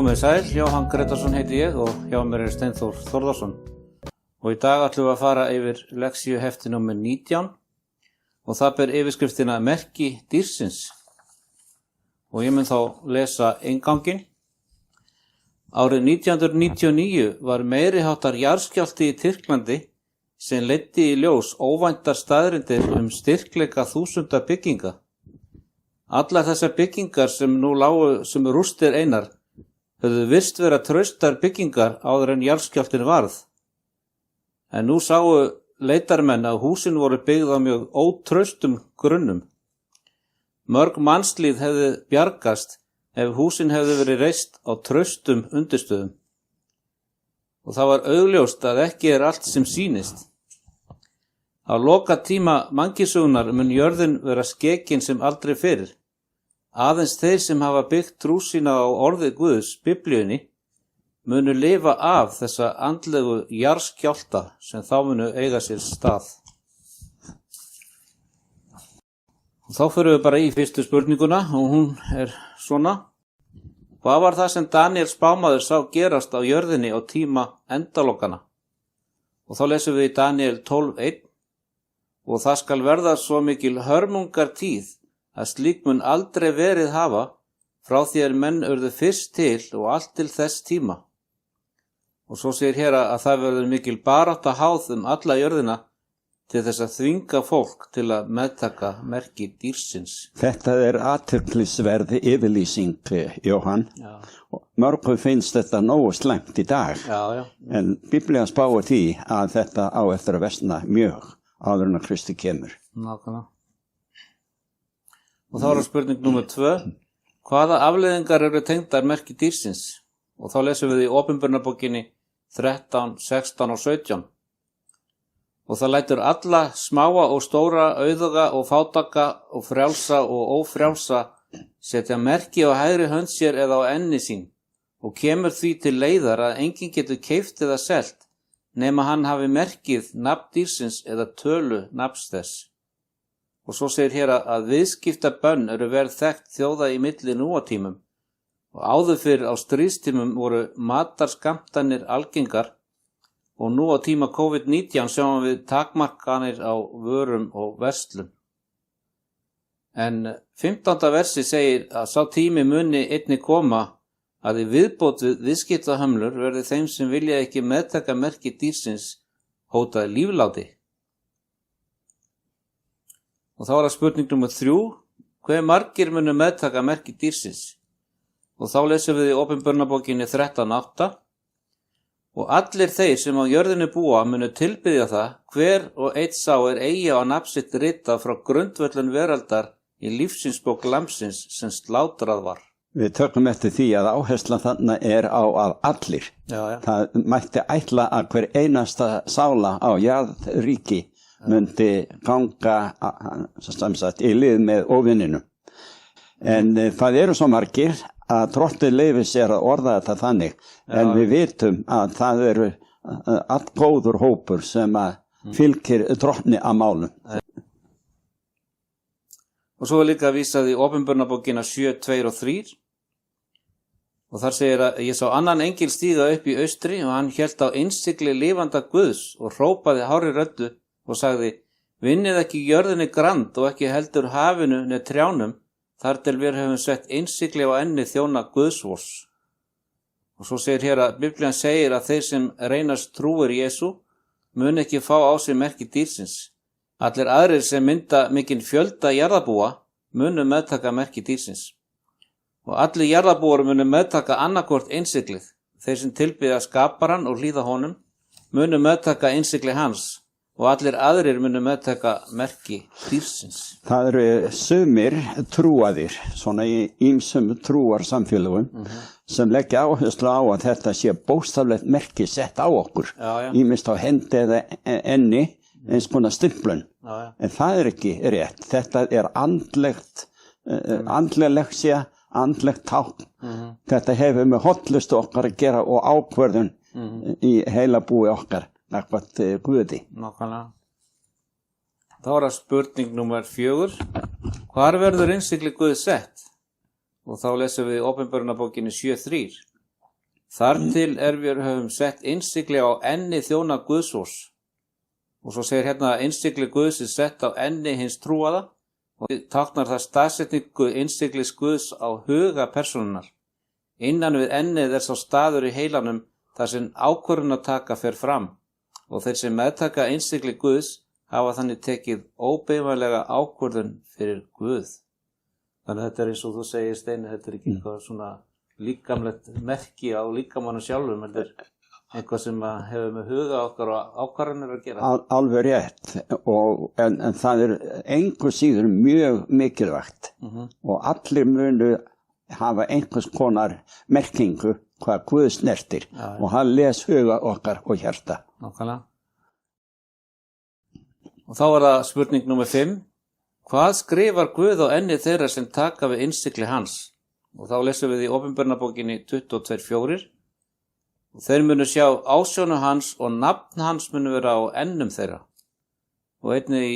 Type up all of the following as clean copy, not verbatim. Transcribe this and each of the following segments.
Komið sæl, Jóhann Gretarsson heiti ég og hjá mér Steinþór Þórðarsson. Og í dag ætlum við að fara yfir lexíuhefti númer 19 og það ber yfirskriftina Merki dýrsins. Og ég mun þá lesa innganginn. Árið 1999 var meiriháttar jarðskjálfti í Tyrklandi sem leiddi í ljós óvæntar staðreyndir styrkleika þúsunda bygginga. Allar þessar byggingar sem nú lágu sem rústir einar höfðu virst vera traustar byggingar áður en jarðskjálftinn varð. En nú sáu leitarmenn að húsin voru byggð á mjög ótraustum grunnum. Mörg mannslíf hefði bjargast ef húsin hefði verið reist á traustum undirstöðum. Og það var augljóst að ekki allt sem sýnist. Á loka tíma mannkynssögunnar mun jörðin vera skekin sem aldrei fyrr. Aðeins þeir sem hafa byggt trú sína á orði Guðs, Biblíunni, munu lifa af þessa andlegu jarðskjálfta sem þá munu eiga sér stað. Og þá förum við bara í fyrstu spurninguna og hún er svona. Hvað var það sem Daniel spámaður sá gerast á jörðinni á tíma endalokana? Og þá lesum við í Daniel 12:1. Og það skal verða svo mikil hörmungartíð að slík mun aldrei verið hafa frá því að menn urðu fyrst til og allt til þess tíma. Og svo segir hér að það verður mikil barátta háð alla jörðina til þess að þvinga fólk til að meðtaka merki dýrsins. Þetta er athyglisverð yfirlýsing, Jóhann. Já. Mörgum finnst þetta nógu slæmt í dag. Já. En Biblían spáir því að þetta á eftir að versna mjög áður en að Kristi kemur. Nákvæmlega. Og þá er spurning númer 2. Hvaða afleiðingar eru tengdar merki dýrsins? Og þá lesum við í Opinberunarbókinni 13, 16 og 17. Og það lætur alla smáa og stóra, auðuga og fátaka og frjálsa og ófrjálsa setja merki á hægri hönd sér eða á enni sín og kemur því til leiðar að enginn getur keypt eða selt nema hann hafi merkið nafn dýrsins eða tölu nafns þess. Og svo segir hér að viðskiptabönn eru vel þekkt þjóða í milli núatímum og áður fyrir á stríðstímum voru matarskammtanir algengar og nú á tíma COVID-19 sjáum við takmarkanir á vörum og verslun. En 15. versi segir að sá tími muni einnig koma að í viðbót við viðskiptahömlur verði þeim sem vilja ekki meðtaka merki dýrsins hótað lífláti. Og þá er það spurning númer 3. Hve margir munu meðtaka merki dýrsins? Og þá lesum við í Opinberunarbókinni 13:8. Og allir þeir sem á jörðinu búa munu tilbiðja það, hver og einn sá eigi á nafn sitt ritað frá grundvöllun veraldar í lífsinsbók Lambsins sem slátrað var. Við tökum eftir því að áherslan þarna er á að allir. Já. Það mætti ætla að hver einasta sála á jarðríki myndi ganga samsagt í lið með óvinninu. En það eru svo margir að drottið leyfir sér að orða þetta þannig. En við vitum að það eru allt góður hópur sem að fylgir drottni að málum. Og svo er líka vísað í Opinberunarbókina 7, 2 og 3. Og þar segir að ég sá annan engil stíga upp í austri og hann hélt á innsigli lifanda Guðs og hrópaði hárri röddu og sagði, vinnið ekki jörðinni grand og ekki heldur hafinu ne trjánum, þar til við höfum sett innsigli á enni þjóna Guðsvors. Og svo segir hér að Biblían segir að þeir sem reynast trúir Jesú mun ekki fá á sig merki dýrsins. Allir aðrir sem mynda mikinn fjölda jarðarbúa munu meðtaka merki dýrsins. Og allir jarðarbúar munu meðtaka annarkvort innsiglið. Þeir sem tilbiðja skaparann og hlýða honum munu meðtaka innsigli hans. Og allir aðrir munu meðtaka merki dýrsins. Það eru sumir trúaðir, svona í ýmsum trúarsamfélögum, sem leggja áherslu á að þetta sé bókstaflegt merki sett á okkur. Ýmist á hendi eða enni, eins konar stimplun. En það er ekki rétt. Þetta er andleg leksía, andlegt tákn. Þetta hefur með hollustu okkar að gera og ákvörðun í heila búi okkar. Guði. Nákvæmlega. Þá er það spurning númer 4. Hvar verður innsigli Guðs sett? Og þá lesum við í Opinberunarbókinni 7:3. Þar til við höfum sett innsigli á enni þjóna Guðsós. Og svo segir hérna að innsigli Guðs sett á enni hins trúaða og táknar það staðsetningu innsiglis Guðs á huga persónunar. Innan við ennið sá staður í heilanum þar sem ákvörðunartaka fer fram og þeir sem meðtaka innsigli Guðs hafa þannig tekið óbeifanlega ákvörðun fyrir Guð. Þannig að þetta eins og þú segir, Steini, þetta ekki eitthvað svona líkamlegt merki á líkamanum sjálfum, þetta eitthvað sem hefur með huga okkar og ákvarðanir að gera. Alveg rétt, en það engu síður mjög mikilvægt og allir munu hafa einhvers konar merkingu hvað Guð snertir og hann les huga okkar og hjarta. Nákvæmlega. Og þá það spurning númer 5. Hvað skrifar Guð á enni þeirra sem taka við innsigli hans? Og þá lesum við í Opinberunarbókinni 22:4. Og þeir munu sjá ásjónu hans og nafn hans munu vera á ennum þeirra. Og einnig í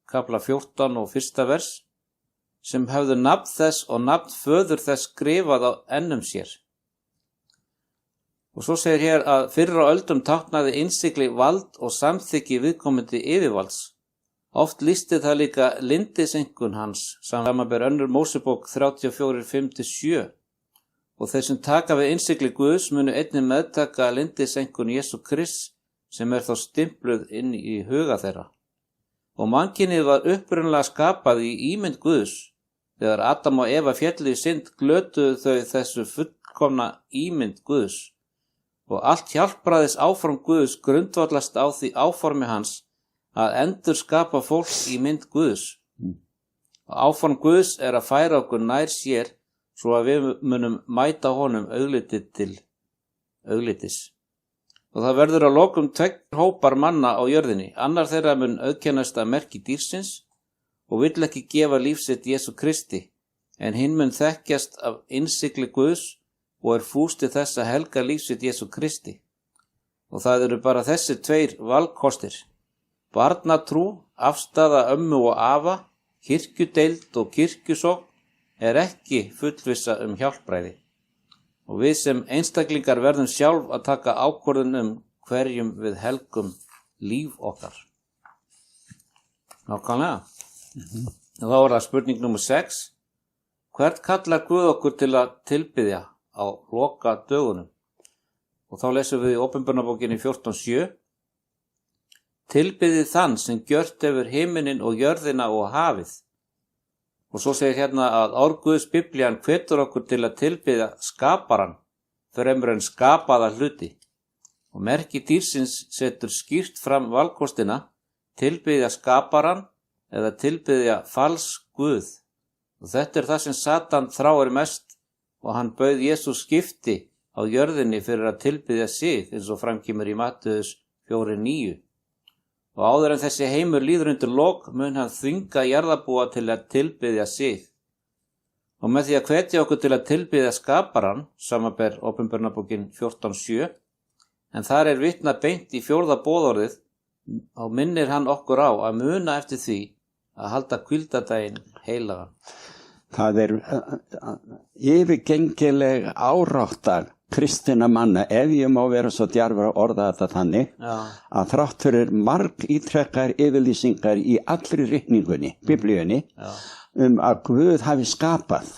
kafla 14 og 1. vers, sem höfðu nafn þess og nafn föður þess skrifað á ennum sér. Og svo segir hér að fyrr á öldum táknaði innsigli vald og samþykki viðkomandi yfirvalds. Oft lýsti það líka lyndiseinkunn hans, samanber 2. Mósebók 34:5-7. Og þeir sem taka við innsigli Guðs munu einnig meðtaka lyndiseinkunn Jesú Krists sem þá stimpluð inn í huga þeirra. Og mannkynið var upprunalega skapað í ímynd Guðs. Þegar Adam og Eva féllu í synd glötuðu þau þessu fullkomna ímynd Guðs. Og allt hjálpræðis áform Guðs grundvallast á því áformi hans að endur skapa fólk í mynd Guðs. Og áform Guðs að færa okkur nær sér svo að við munum mæta honum augliti til auglitis. Og það verður að lokum 2 hópar manna á jörðinni. Annar þeirra mun auðkennast að merki dýrsins og vill ekki gefa líf sitt Jesú Kristi, en hinn mun þekkjast af innsigli Guðs og fús til þess að helga líf sitt Jesú Kristi. Og það eru bara þessi 2 valkostir. Barnatrú, afstaða ömmu og afa, kirkjudeild og kirkjusókn ekki fullvissa hjálpræði. Og við sem einstaklingar verðum sjálf að taka ákvörðun hverjum við helgum líf okkar. Nákvæmlega. Og þá það spurning númer 6. Hvert kallar Guð okkur til að tilbiðja á loka dögunum? Og þá lesum við í Opinberunarbókinni 14:7. Tilbiðið þann sem gjört hefur himinin og jörðina og hafið. Og svo segir hérna að orð Guðs Biblían hvetur okkur til að tilbiðja skaparan fremur en skapaða hluti. Og merki dýrsins setur skýrt fram valkostina tilbiðja skaparan eða tilbiðja falsk Guð. Og þetta það sem Satan þráir mest og hann bauð Jesús skipti á jörðinni fyrir að tilbiðja sig eins og framkýmur í Matteus 4:9. Og áður en þessi heimur líður undir lok mun hann þvinga jarðarbúa til að tilbiðja sig. Og með því að hvetja okkur til að tilbiðja skaparan, samanber Opinberunarbókin 14:7, en þar vitnað beint í 4. boðorðið, og minnir hann okkur á að muna eftir því að halda hvíldardaginn heilagan. Það yfirgengileg árátta kristinna manna, ef ég má vera svo djarfur að orða þetta þannig, að þrátt fyrir margítrekkaðar yfirlýsingar í allri ritningunni, Biblíunni, að Guð hafi skapað.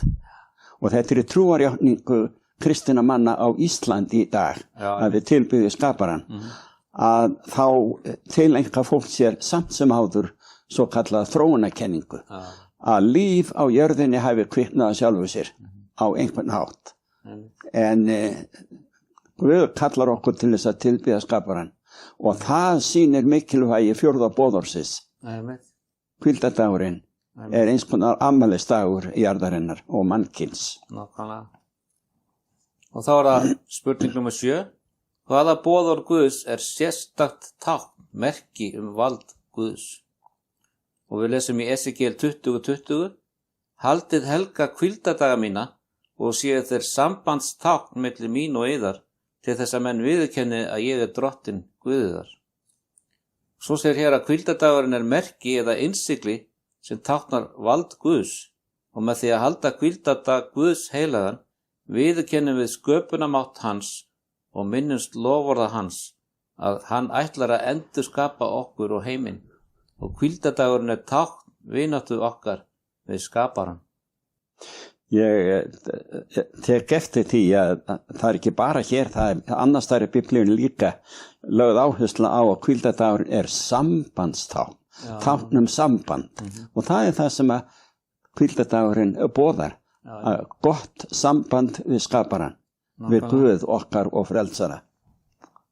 Og þetta trúarjátningu kristinna manna á Íslandi í dag, að við tilbyðum skaparan, að þá tileinka fólk sér samt sem áður svo kallað þróunarkenningu. Að líf á jörðinni hafi kviknað sjálfu sér á einhvern hátt. En Guð kallar okkur til þess að tilbiðja skaparan og það sýnir mikilvægi 4. boðorðsins. Hvíldardagurinn eins konar afmælisdagur jarðarinnar og mannkyns. Nákvæmlega. Og þá það spurning númer 7. Hvaða boðorð Guðs sérstakt tákn, merki vald Guðs? Og við lesum í Esekiel 20:20. Haldið helga hvíldardaga mína og séu þeir sambandstákn milli mín og yðar til þess að menn viðurkenni að ég drottinn Guðiðar. Svo segir hér að hvíldardagurinn merki eða innsigli sem táknar vald Guðs og með því að halda hvíldardag Guðs heilagan viðurkennum við sköpunamátt hans og minnumst loforða hans að hann ætlar að endurskapa okkur og heiminn og hvíldardagurinn tákn vináttu okkar við skaparann. Ég tek eftir því að það ekki bara hér, það annars þar í Biblíunni líka lögð áhersla á að hvíldardagurinn sambandstákn, tákn samband. Og það það sem að hvíldardagurinn boðar, gott samband við skaparann, við Guð okkar og frelsara.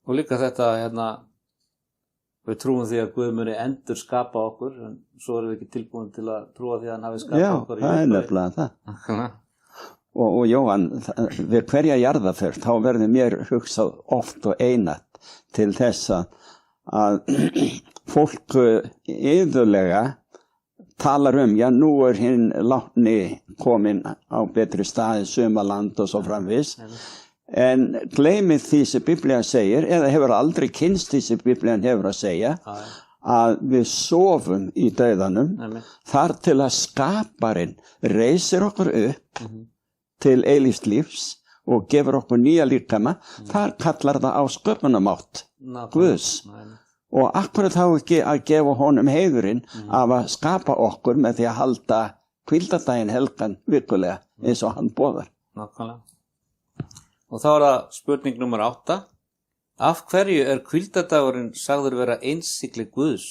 Og líka þetta, við trúum því að Guð muni endur skapa okkur, en svo erum við ekki tilbúin til að trúa því að hann hafi skapað okkur. Já, það nefnilega það. Og Jóhann, við hverja jarðarför, þá verður mér hugsað oft og einatt til þess að fólk iðulega talar já, nú hinn látni komin á betri staði, sumaland og svo framvís. En gleymið því sem Biblían segir, eða hefur aldrei kynst því sem Biblían hefur að segja, að við sofum í dauðanum, þar til að skaparinn reisir okkur upp til eilífs lífs og gefur okkur nýja líkama, þar kallar það á sköpunamátt Guðs. Og akkur þá ekki að gefa honum heiðurinn af að skapa okkur með því að halda hvíldardaginn helgan vikulega eins og hann boðar. Nákvæmlega. Og þá það spurning nummer 8. Af hverju hvíldardagurinn sagður vera einsigli Guðs?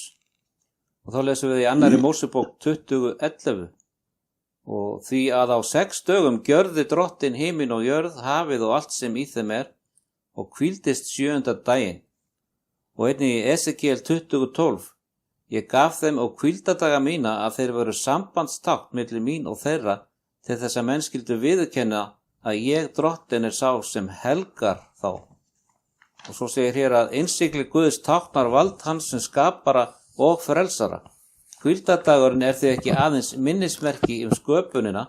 Og þá lesum við í 2. Mósebók 20:11. Og því að á 6 dögum gjörði Drottinn himinn og jörð, hafið og allt sem í þeim og hvíldist 7. daginn. Og einnig í Esekiel 20:12. Ég gaf þeim á hvíldardaga mína að þeir veru sambandstákn milli mín og þeirra til þess að menn skyldu viðurkenna að ég Drottinn sá sem helgar þá. Og svo segir hér að innsigli Guðs táknar vald hans sem skapara og frelsara. Hvíldardagurinn því ekki aðeins minnismerki sköpunina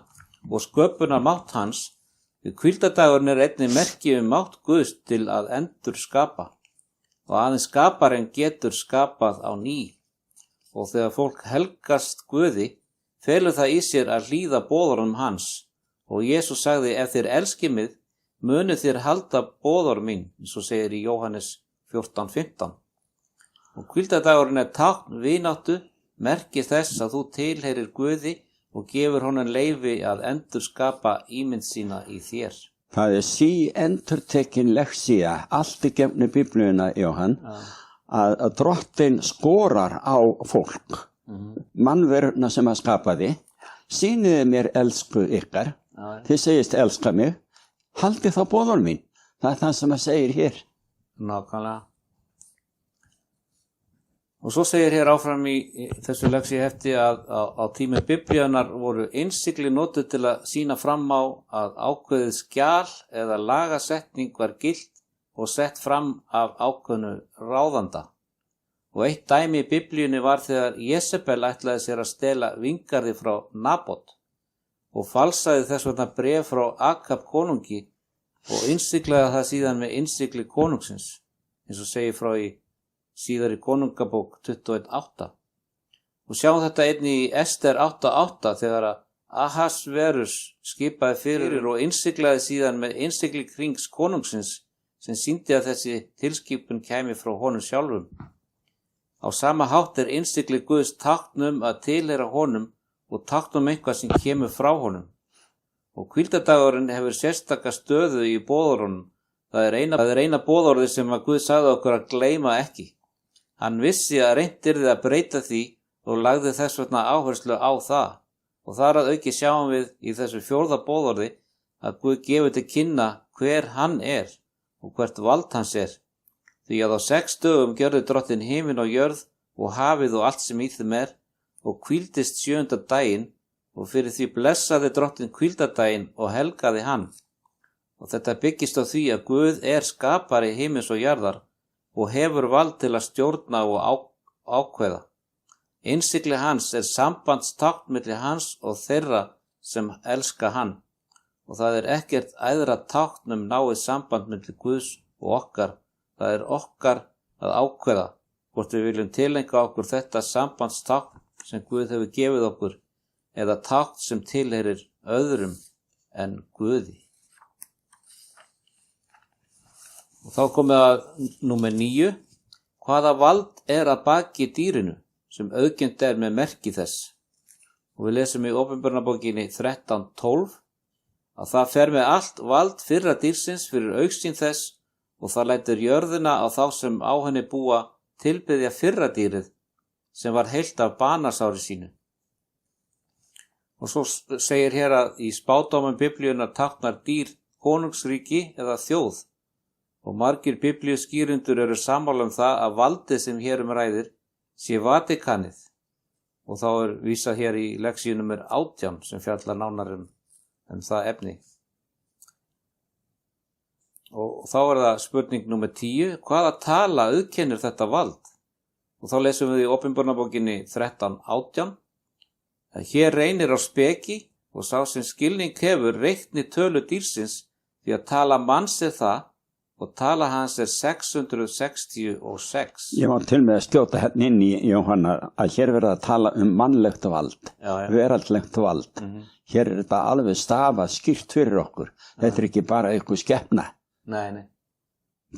og sköpunarmátt hans, því hvíldardagurinn einnig merki mátt Guðs til að endur skapa. Og aðeins skaparinn getur skapað á ný. Og þegar fólk helgast Guði, felur það í sér að hlýða boðorðum hans. Og Jesús sagði, ef þér elskið mig, munu þér halda boðorð mín, eins og segir í Jóhannes 14:15. Og hvíldardagurinn tákn vináttu, merkir þess að þú tilheyrir Guði og gefur honum leyfi að endurskapa ímynd sína í þér. Það síendurtekin lexía, allt í gefnu Biblíuna, Jóhann, að Drottinn skorar á fólk, mannveruna sem að skapaði, sýniði mér elsku ykkar, þið segist elska mig, haldið þá boðorð mín. Það það sem að segir hér. Nákvæmlega. Og svo segir hér áfram í þessu lexíuhefti að á tími Biblíunar voru innsigli notuð til að sýna fram á að ákveðið skjal eða lagasetning var gilt og sett fram af ákveðnu ráðanda. Og eitt dæmi í Biblíunni var þegar Jezebel ætlaði sér að stela vingarði frá Nabot og falsaði þess vegna bréf frá Akab konungi og innsiglaði það síðan með innsigli konungsins, eins og segir frá í síðar í konungabók 21:8. Og sjáum þetta einnig í Ester 8:8 þegar að Ahasverus skipaði fyrir og innsiglaði síðan með innsigli krings konungsins sem sýndi að þessi tilskipun kæmi frá honum sjálfum. Á sama hátt innsigli Guðs tákn að tilheyra honum og tákn eitthvað sem kemur frá honum. Og hvíldardagurinn hefur sérstaka stöðu í boðorðunum. Það eina boðorði sem að Guð sagði okkur að gleyma ekki. Hann vissi að reynt yrði að breyta því og lagði þess vegna áherslu á það. Og þar að auki sjáum við í þessu 4. boðorði að Guð gefur til kynna hver hann og hvert vald hans Því að á 6 dögum gjörði Drottinn himinn og jörð og hafið og allt sem í þeim og hvíldist 7. daginn og fyrir því blessaði Drottinn hvíldardaginn og helgaði hann. Og þetta byggist á því að Guð skapari himins og jarðar og hefur vald til að stjórna og ákveða. Innsigli hans sambandstákn milli hans og þeirra sem elska hann. Og það ekkert æðra tákn náið samband milli Guðs og okkar. Það okkar að ákveða hvort við viljum tileinka okkur þetta sambandstákn sem Guð hefur gefið okkur eða tákn sem tilheyrir öðrum en Guði. Og þá komið að númer 9. Hvaða vald er að baki dýrinu sem auðkennt er með merki þess? Og við lesum í Opinberunarbókinni 13:12 að það fer með allt vald fyrra dýrsins fyrir augsýn þess og það lætur jörðina á þá sem á henni búa tilbiðja fyrra dýrið sem var heilt af banasári sínu. Og svo segir hér að í spádómum Biblíunnar táknar dýr konungsríki eða þjóð og margir biblíuskýrendur eru sammála það að valdið sem hér ræðir sé Vatíkanið og þá vísað hér í lexíu númer 18 sem fjallar nánar um það efni. Og þá það spurning númer 10. Hvaða tala auðkennir þetta vald? Og þá lesum við í Opinberunarbókinni 13:18 að hér reynir á speki og sá sem skilning hefur reikni tölu dýrsins því að tala manns það og tala hans 666. Ég var til með að skjóta hérna inn í Jóhanna að hér verða að tala mannlegt vald, veraldlegt vald. Hér þetta alveg stafað skýrt fyrir okkur. Þetta ekki bara eitthvað skepna. Nei.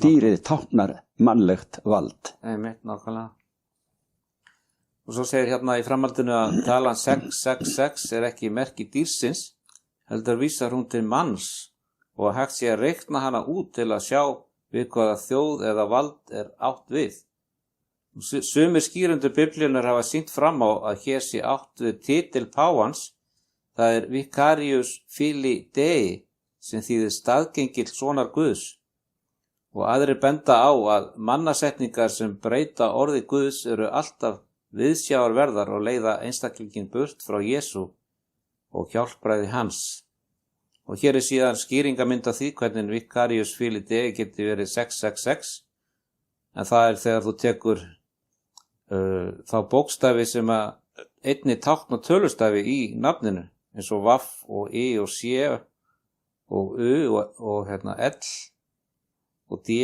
Dýrið táknar mannlegt vald. Einmitt, nákvæmlega. Og svo segir hérna í framhaldinu að talan 666 ekki merki dýrsins, heldur vísar hún til manns og hægt sé að reikna hana út til að sjá við hvaða þjóð eða vald átt við. Sumir skýrendur Biblíunnar hafa sýnt fram á að hér sé átt við titil páfans, það Vicarius Filii Dei sem þýðir staðgengill sonar Guðs og aðrir benda á að mannasetningar sem breyta orði Guðs eru alltaf viðsjávarverðar og leiða einstaklingin burt frá Jesú og hjálpræði hans. Og hér síðan skýringamynd af því hvernig Vicarius Filii Dei geti verið 666 en það þegar þú tekur þá bókstafi sem að einni tákna tölustafi í nafninu eins og vaff og I og C og U og L og D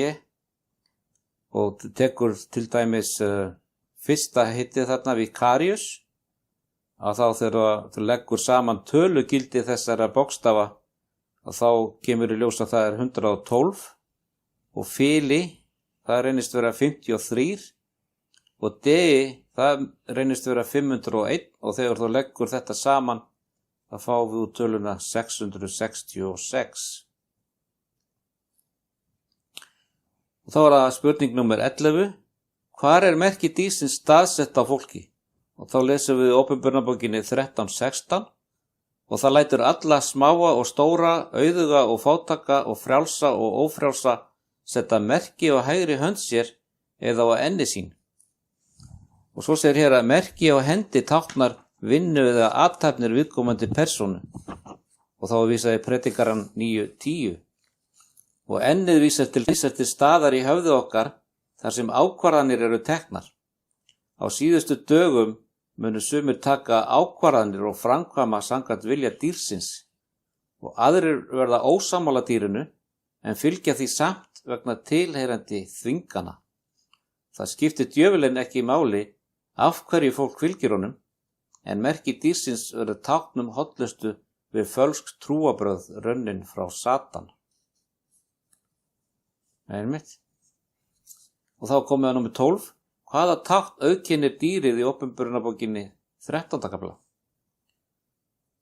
og tekur til dæmis fyrsta hittið þarna Vicarius að þá þegar þú leggur saman tölugildi þessara bókstafa að þá kemur í ljós að það 112 og Filii það reynist vera 53 og Dei það reynist vera 501 og þegar þú leggur þetta saman það fáum við úr töluna 666. Og þá það spurning nummer 11. Hvar merki dýrsins staðsett á fólki? Og þá lesum við í Opinberunarbókinni 13:16 og það lætur alla smáa og stóra, auðuga og fátaka og frjálsa og ófrjálsa setja merki á hægri hönd sér eða á enni sín. Og svo segir hér að merki á hendi táknar vinnu eða athafnir viðkomandi persónu. Og þá vísaði Predikarann 9:10. Og ennið vísar til staðar í höfði okkar þar sem ákvarðanir eru teknar. Á síðustu dögum munu sumir taka ákvarðanir og framkvæma samkvæmt vilja dýrsins og aðrir verða ósammála dýrinu en fylgja því samt vegna tilheyrandi þvingana. Það skiptir djöfulinn ekki máli af hverju fólk fylgir honum en merki dýrsins verður táknum hollustu við fölsk trúabrögð rönnin frá Satan. Einmitt. Og þá komið að númer 12. Hvaða tákn auðkennir dýrið í Opinberunarbókinni 13. kafla?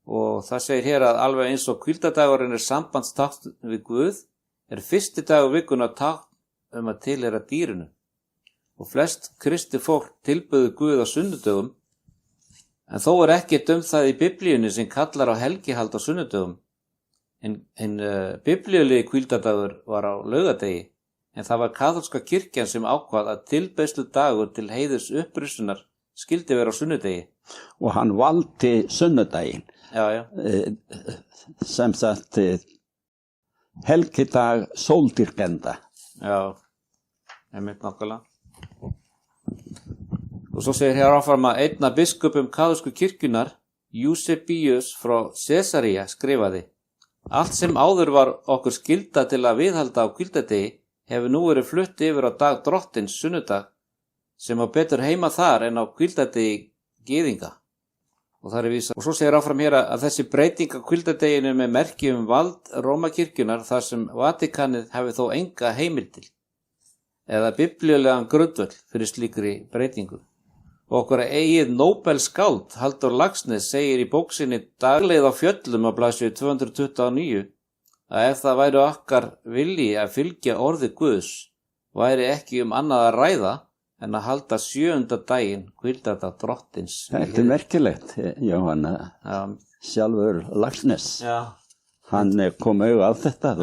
Og það segir hér að alveg eins og hvíldardagurinn sambandstákn við Guð fyrsti dagur vikunnar tákn að tilheyra dýrinu. Og flest kristi fólk tilböðu Guð á sunnudögum en þó ekkert það í Biblíunni sem kallar á helgihald á sunnudögum. En biblíulegi hvíldardagur var á laugadegi en það var kaþólska kirkjan sem ákvað að tilbeiðslu dagur til heiðurs upprisunnar skyldi vera á sunnudegi. Og hann valdi sunnudaginn. Já. Sem sagt helgidag sóldyrkenda. Já, einmitt nákvæmlega. Og svo segir hér áfram að einn af biskupum kaþólsku kirkjunar, Eusebius frá Caesarea, skrifaði: Allt sem áður var okkur skylda til að viðhalda á hvíldardegi hefur nú verið flutt yfir á dag drottins sunnudag sem á betur heima þar en á hvíldardegi gyðinga. Og það vísað. Og svo segir áfram hér að þessi breyting á hvíldardeginu með merki vald Rómakirkjunar þar sem Vatíkanið hefði þó enga heimild til. eða biblíulegan grundvöll fyrir slíkri breytingu. Og okkar eigið Nóbelskáld Halldór Laxness segir í bók sinni Dagleið á fjöllum á blaðsíðu 229 að ef það væri okkar vilji að fylgja orði Guðs væri ekki annað að ræða en að halda 7. daginn hvíldardag drottins. Þetta er merkilegt, Jóhann, sjálfur Laxness. Já. Hann kom auga á þetta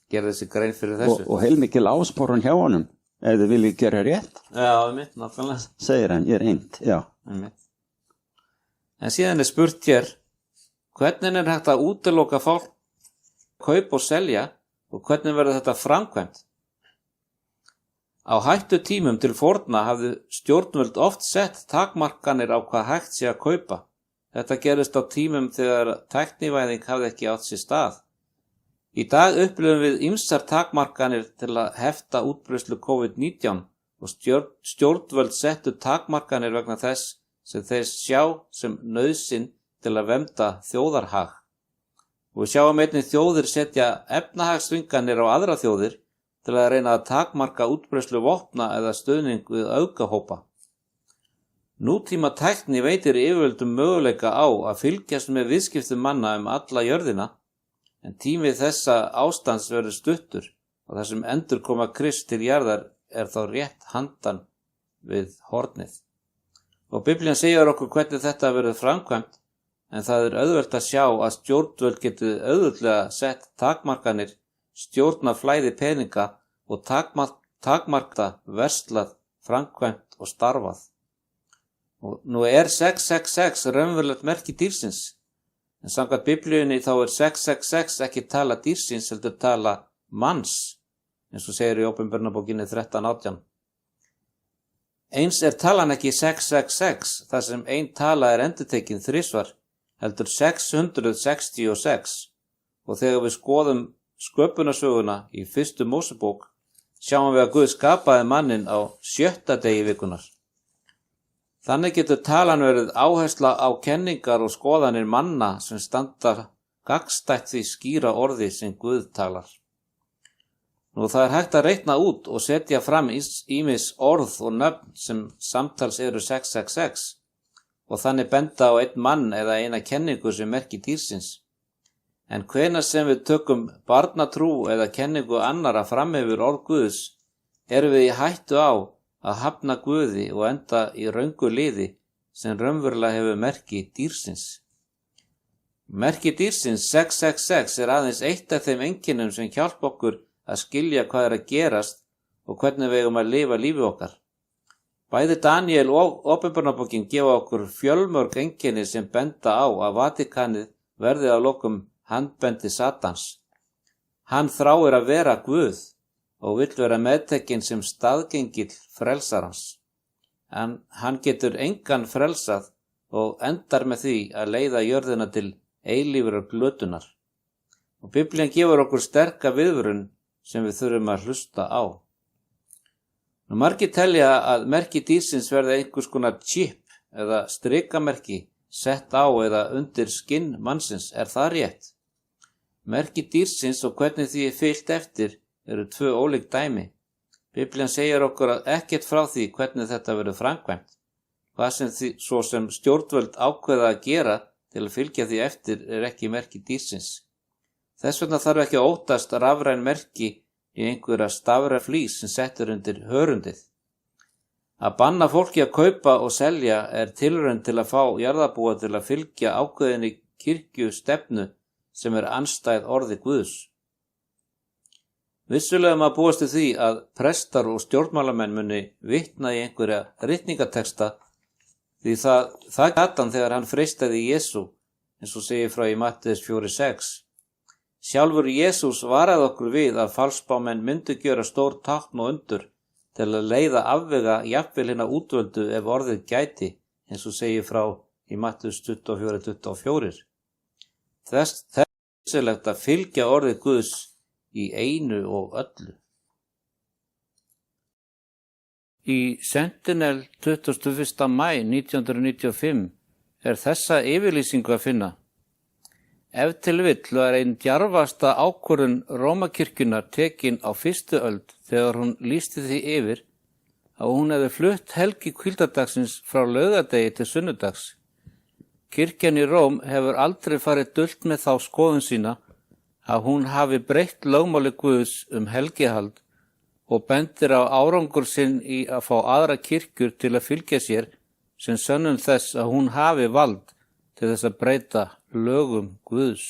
gerði þessi grein fyrir þessu. Og heilmikil ásporun hjá honum, ef þið viljið gera rétt. Já, náttúrulega. Segir hann, ég reynd, já. En síðan er spurt hér, hvernig er hægt að útiloka fólk, kaupa og selja og hvernig verður þetta framkvæmt? Á hættu tímum til forna hafði stjórnvöld oft sett takmarkanir á hvað hægt sé að kaupa. Þetta gerist á tímum þegar tæknivæðing hafði ekki átt sér stað. Í dag upplifum við ýmsar takmarkanir til að hefta útbreiðslu COVID-19 og stjórnvöld settu takmarkanir vegna þess sem þeir sjá sem nauðsyn til að vernda þjóðarhag. Og við sjáum einnig þjóðir setja efnahagsþvinganir á aðra þjóðir til að reyna að takmarka útbreiðslu vopna eða stuðning við öfgahópa. Nútíma tækni veitir yfirvöldum möguleika á að fylgjast með viðskiptum manna alla jörðina, en tími þessa ástands verður stuttur og þar sem endurkoma Krists til jarðar er þá rétt handan við hornið. Og Biblían segir okkur hvernig þetta verður framkvæmt, en það er auðvelt að sjá að stjórnvöld getur auðveldlega sett takmarkanir, stjórna flæði peninga og takmarka verslað, framkvæmt og starfað. Og nú er 666 raunverulegt merki dýrsins, en samkvæmt Biblíunni þá er 666 ekki tala dýrsins heldur tala manns, eins og segir í Åpenbarnarbókinni 13:18. Eins er talan ekki 666 þar sem ein tala er endurtekin þrisvar, heldur 666, og þegar við skoðum sköpunarsöguna í 1. Mósebók sjáum við að Guð skapaði manninn á 7. degi vikunnar. Þannig getur talan verið áhersla á kenningar og skoðanir manna sem standa gagnstætt því skýra orði sem Guð talar. Nú það er hægt að reikna út og setja fram ýmis orð og nöfn sem samtals eru 666 og þannig benda á einn mann eða eina kenningu sem merki dýrsins. En hvenær sem við tökum barnatrú eða kenningu annara fram yfir orð Guðs, erum við í hættu á að hafna Guði og enda í röngu liði sem raunverulega hefur merki dýrsins. Merki dýrsins 666 er aðeins eitt af þeim einkennum sem hjálpa okkur að skilja hvað er að gerast og hvernig við eigum að lifa lífi okkar. Bæði Daniel og Åpenbarnarbókin gefa okkur fjölmörg einkenni sem benda á að Vatíkanið verði að lokum handbendi Satans. Hann þráir að vera Guð og vill vera meðtekinn sem staðgengill frelsarans. En hann getur engan frelsað og endar með því að leiða jörðina til eilífrar glötunar. Og Biblían gefur okkur sterka viðvörun sem við þurfum að hlusta á. Nú margir telja að merki dýrsins verði einhvers konar chip eða strikamerki sett á eða undir skinn mannsins. Er það rétt? Merki dýrsins og hvernig því er fylgt eftir eru tvö ólík dæmi. Biblían segir okkur að ekkert frá því hvernig þetta verður framkvæmt. Hvað sem stjórnvöld ákveða að gera til að fylgja því eftir er ekki merki dýrsins. Þess vegna þarf ekki að óttast rafræn merki í einhverja stafræn flís sem settur undir hörundið. Að banna fólki að kaupa og selja er tilraun til að fá jarðarbúa til að fylgja ákveðinni kirkju stefnu sem er andstæð orði Guðs. Vissulega maður búast við því að prestar og stjórnmálamenn muni vitna í einhverja ritningateksta því það gat hann þegar hann freistaði Jesú, eins og segir frá í Matteus 4:6. Sjálfur Jesús varaði okkur við að falsspámenn myndu gjöra stór tákn og undur til að leiða afvega jafnvel hinna útvöldu ef orðið gæti, eins og segir frá í Matteus 24:24. Þess er vissulegt að fylgja orðið Guðs í einu og öllu. Í Sentinel 21. maí 1995 er þessa yfirlýsingu að finna. Ef til vill var ein djarfasta ákvörðun Rómakirkjunnar tekin á fyrstu öld þegar hún lýsti því yfir að hún hefði flutt helgi hvíldardagsins frá laugardegi til sunnudags. Kirkjan í Róm hefur aldrei farið dult með þá skoðun sína að hún hafi breytt lögmáli Guðs helgihald og bendir á árangur sinn í að fá aðra kirkjur til að fylgja sér sem sönnun þess að hún hafi vald til þess að breyta lögum Guðs.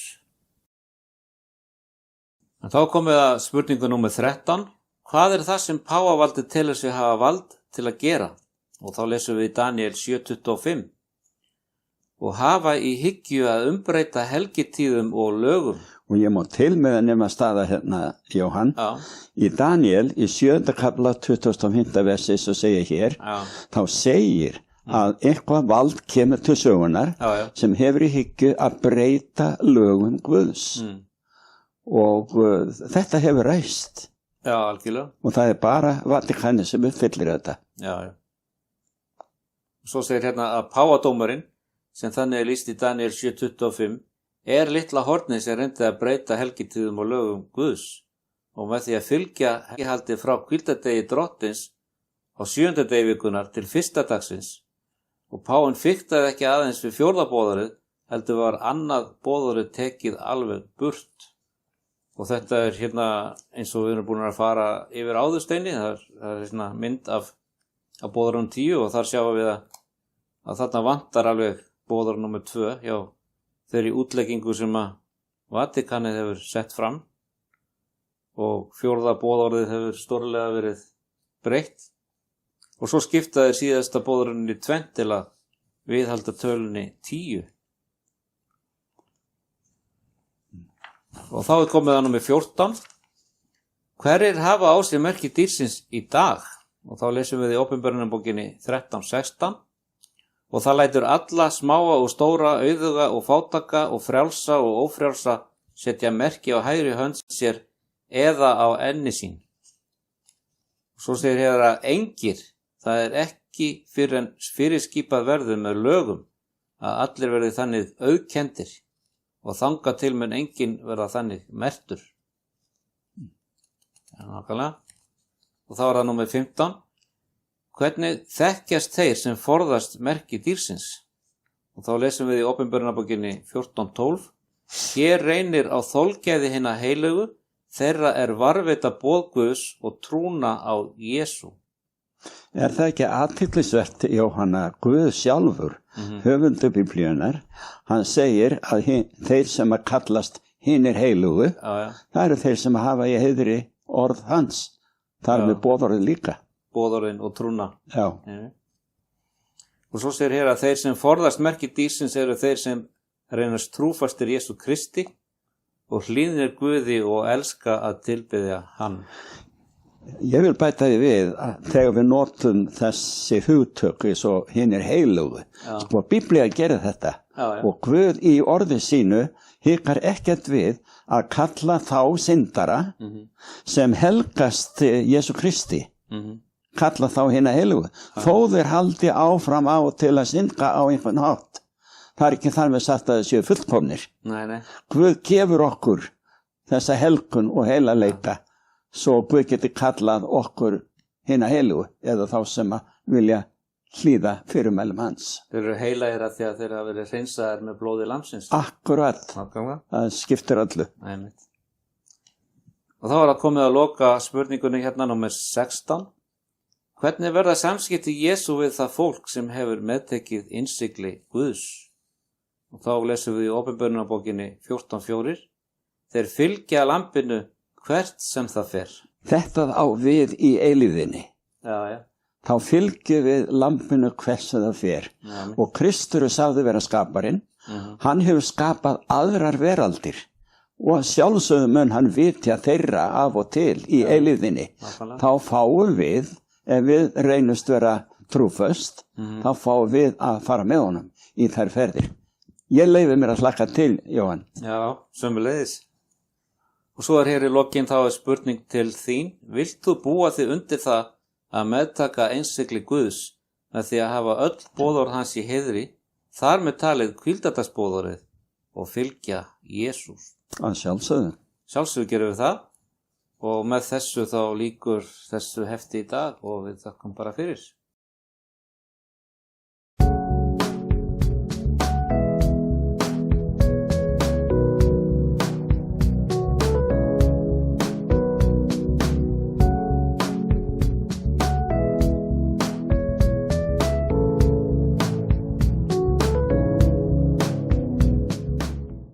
En þá komið að spurningu númer 13. Hvað er það sem páfavaldi telur sig hafa vald til að gera? Og þá lesum við í Daniel 7:25. Og hafa í hyggju að umbreyta helgitíðum og lögum. Og ég má til með að nefna staða hérna, Jóhann. Já. Í Daniel, í 7. kapla 25. versi, svo segir hér, þá segir að eitthvað vald kemur til sögunar sem hefur í hyggju að breyta lögum Guðs. Og þetta hefur ræst. Já, algjörlega. Og það er bara Vatíkanið sem uppfyllir þetta. Já. Svo segir hérna að páfadómurinn, sem þannig er lýst í Daniel 7:25, er litla hornið sem reyndi að breyta helgitíðum og lögum Guðs og með því að fylgja helgihaldi frá hvíldardegi drottins á 7. degi vikunar til 1. dagsins. Og páfinn fiktaði ekki aðeins við 4. boðorðið, heldur var annað boðorðið tekið alveg burt. Og þetta er hérna eins og við erum búin að fara yfir áðursteini, það er hérna mynd af boðorðum 10 og þar sjáum við að þarna vantar alveg boðorð nummer 2 hjá þeirri útleggingu sem að Vatíkanið hefur sett fram og 4. boðorðið hefur stórlega verið breytt. Og svo skiptaði síðasta boðorðinu í 2 til að viðhalda tölunni 10. Og þá er komið að nummer 14. Hverjir hafa á sig merki dýrsins í dag? Og þá lesum við í Opinberunarbókinni 13:16. Og það lætur alla smáa og stóra, auðuga og fátaka og frjálsa og ófrjálsa setja merki á hægri hönd sér eða á enni sín. Og svo segir hér að engir, það er ekki fyrir en fyrirskipað verður með lögum að allir verði þannig auðkendir og þangað til mun enginn verða þannig merktur. Og þá er það númer 15. Hvernig þekkjast þeir sem forðast merki dýrsins? Og þá lesum við í Opinberunarbókinni 14:12. Hér reynir á þolgæði hinna heilögu, þeirra er varðveita boð Guðs og trúna á Jesú. Er það ekki athyglisvert, Jóhanna, Guð sjálfur, höfundur Biblíunnar, hann segir að þeir sem að kallast hinir heilugu, það eru þeir sem hafa í heiðri orð hans. Það er með boðorðið líka. Boðorðin og trúna. Já. Og svo segir hér að þeir sem forðast merki dýrsins eru þeir sem reynast trúfastir Jesú Kristi og hlýðnir Guði og elska að tilbiðja hann. Ég vil bæta því við að þegar við notum þessi hugtök eins og hinir heilugu, sko Biblía gerir þetta og Guð í orði sínu hikar ekkert við að kalla þá syndara sem helgast Jesú Kristi, kalla þá hina heilugu, þó þeir haldi áfram á til að synda á einhvern hátt. Það er ekki þar með sagt að það séu fullkomnir. Nei. Guð gefur okkur þessa helgun og heilagleika svo Guð geti kallað okkur hina heilugu eða þá sem að vilja hlýða fyrirmælum hans. Þeir eru heilagir af því að þeir hafa verið hreinsaðir með blóði lambsins. Akkurat. Það skiptir öllu. Nei. Og þá er það komið að loka spurningunni hérna nummer 16. Hvernig verða samskipti Jesú við það fólk sem hefur meðtekið innsigli Guðs? Og þá lesum við í Opinberunarbókinni 14:4. Þeir fylgja lambinu hvert sem það fer. Þetta á við í eilíðinni. Já. Þá fylgjum við lambinu hvert sem það fer. Og Kristur sagði vera skaparinn. Hann hefur skapað aðrar veraldir. Og sjálfsögum mun hann vitja þeirra af og til í eilíðinni. Þá fáum við, ef við reynust vera trúföst, þá fáum við að fara með honum í þær ferðir. Ég leyfi mér að hlakka til, Jóhann. Já, sömuleiðis. Og svo er hér í lokin þá spurning til þín. Vilt þú búa þig undir það að meðtaka innsigli Guðs með því að hafa öll boðorð hans í heiðri, þar með talið hvíldardagsboðorðið og fylgja Jesús. Að sjálfsögðu. Sjálfsögðu gerum við það og með þessu þá lýkur þessu hefti í dag og við þakkum bara fyrir.